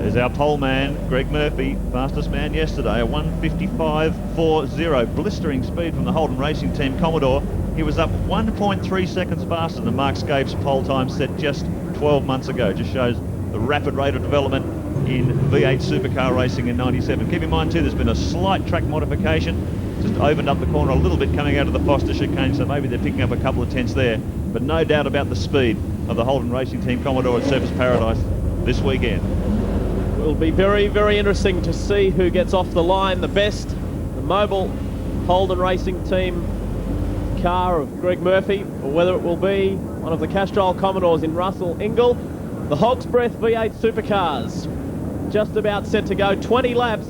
There's our pole man, Greg Murphy, fastest man yesterday, a 1:55.40, blistering speed from the Holden Racing Team Commodore. He was up 1.3 seconds faster than Mark Scape's pole time set just 12 months ago. Just shows the rapid rate of development in V8 supercar racing in 97. Keep in mind too, there's been a slight track modification, just opened up the corner a little bit coming out of the Foster chicane, so maybe they're picking up a couple of tenths there. But no doubt about the speed of the Holden Racing Team Commodore at Surfers Paradise this weekend. It'll be very, very interesting to see who gets off the line the best. The mobile Holden Racing Team car of Greg Murphy, or whether it will be one of the Castrol Commodores in Russell Ingall. The Hog's Breath V8 Supercars just about set to go 20 laps.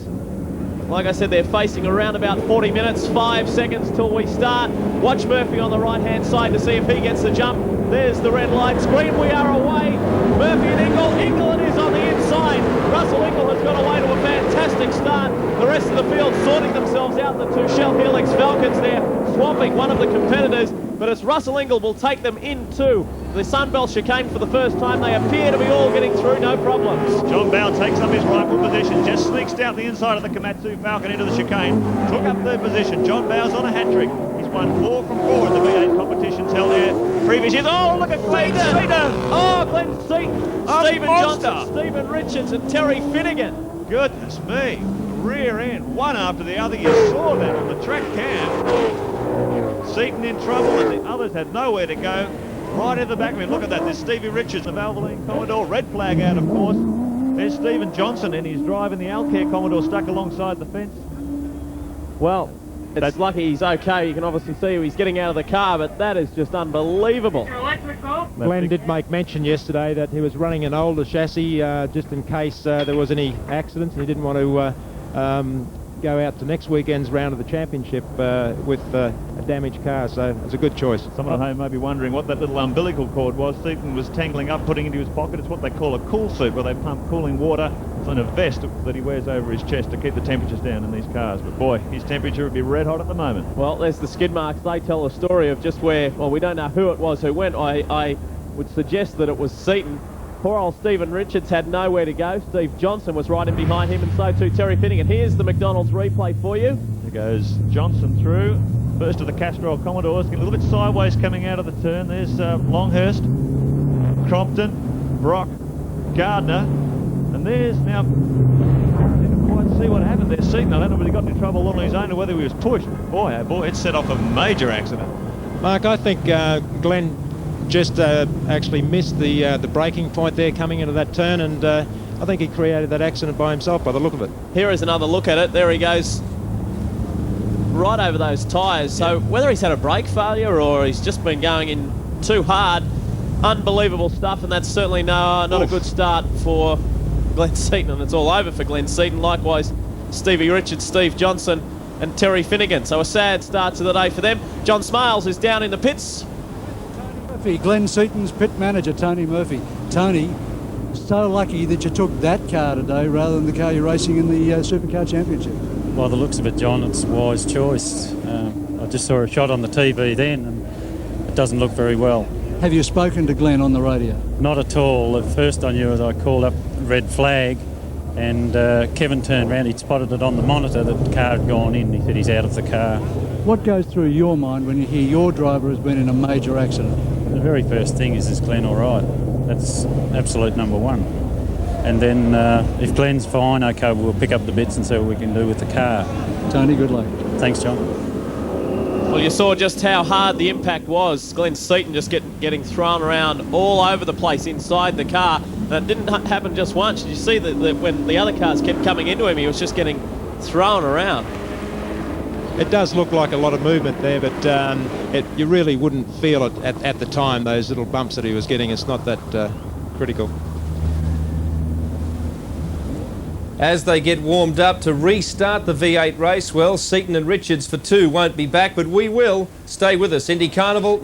Like I said, they're facing around about 40 minutes, 5 seconds till we start. Watch Murphy on the right-hand side to see if he gets the jump. There's the red lights. Green, we are away. Murphy and Ingall. Ingall it is on the inside. Russell Ingall has got away to a fantastic start. The rest of the field sorting themselves out. The two Shell Helix Falcons there, swamping one of the competitors. But it's Russell Ingall will take them into the Sunbelt chicane for the first time. They appear to be all getting through, no problems. John Bowe takes up his rightful position, just sneaks down the inside of the Komatsu Falcon into the chicane, took up third position. John Bowe's on a hat-trick. He's won 4 from 4 in the V8 competitions held here previous years. Oh, look at Glenn Seaton! Oh, Glenn Seaton, Stephen Johnson, Stephen Richards and Terry Finnegan. Goodness me, rear end, one after the other. You saw that on the track cam. Seaton in trouble and the others had nowhere to go. Right in the back of him, look at that, there's Stevie Richards, the Valvoline Commodore, red flag out of course. There's Stephen Johnson and he's driving the Alcare Commodore stuck alongside the fence. Well, it's lucky he's okay. You can obviously see he's getting out of the car, but that is just unbelievable. Glenn did make mention yesterday that he was running an older chassis just in case there was any accidents, and he didn't want to go out to next weekend's round of the championship with a damaged car, so it's a good choice. Someone at home may be wondering what that little umbilical cord was. Seaton was tangling up, putting into his pocket. It's what they call a cool suit, where they pump cooling water. It's on a vest that he wears over his chest to keep the temperatures down in these cars. But boy, his temperature would be red hot at the moment. Well, there's the skid marks. They tell a story of just where, well, we don't know who it was who went. I would suggest that it was Seaton. Poor old Stephen Richards had nowhere to go. Steve Johnson was right in behind him, and so too Terry Finnegan. Here's the McDonald's replay for you. There goes Johnson through. First of the Castrol Commodores, getting a little bit sideways coming out of the turn. There's Longhurst, Crompton, Brock, Gardner, and there's now, I didn't quite see what happened there. Seaton, I don't know whether he got into trouble on his own or whether he was pushed. Boy, oh boy, it set off a major accident. Mark, I think Glenn just actually missed the braking point there coming into that turn, and I think he created that accident by himself by the look of it. Here is another look at it. There he goes right over those tyres. So whether he's had a brake failure or he's just been going in too hard, unbelievable stuff, and that's certainly not a good start for Glenn Seaton, and it's all over for Glenn Seaton. Likewise, Stevie Richards, Steve Johnson and Terry Finnegan. So a sad start to the day for them. John Smales is down in the pits. Glenn Seaton's pit manager, Tony Murphy. Tony, so lucky that you took that car today rather than the car you're racing in the Supercar Championship. By the looks of it, John, it's a wise choice. I just saw a shot on the TV then, and it doesn't look very well. Have you spoken to Glenn on the radio? Not at all. The first I knew was I called up red flag, and Kevin turned around. He'd spotted it on the monitor that the car had gone in. He said he's out of the car. What goes through your mind when you hear your driver has been in a major accident? The very first thing is Glenn all right? That's absolute number one. And then if Glenn's fine, okay, we'll pick up the bits and see what we can do with the car. Tony, good luck. Thanks, John. Well, you saw just how hard the impact was. Glenn Seaton just getting thrown around all over the place inside the car. And it didn't happen just once. Did you see that when the other cars kept coming into him, he was just getting thrown around? It does look like a lot of movement there, but you really wouldn't feel it at the time, those little bumps that he was getting. It's not that critical. As they get warmed up to restart the V8 race, well, Seaton and Richards for 2 won't be back, but we will. Stay with us. Indycarnival.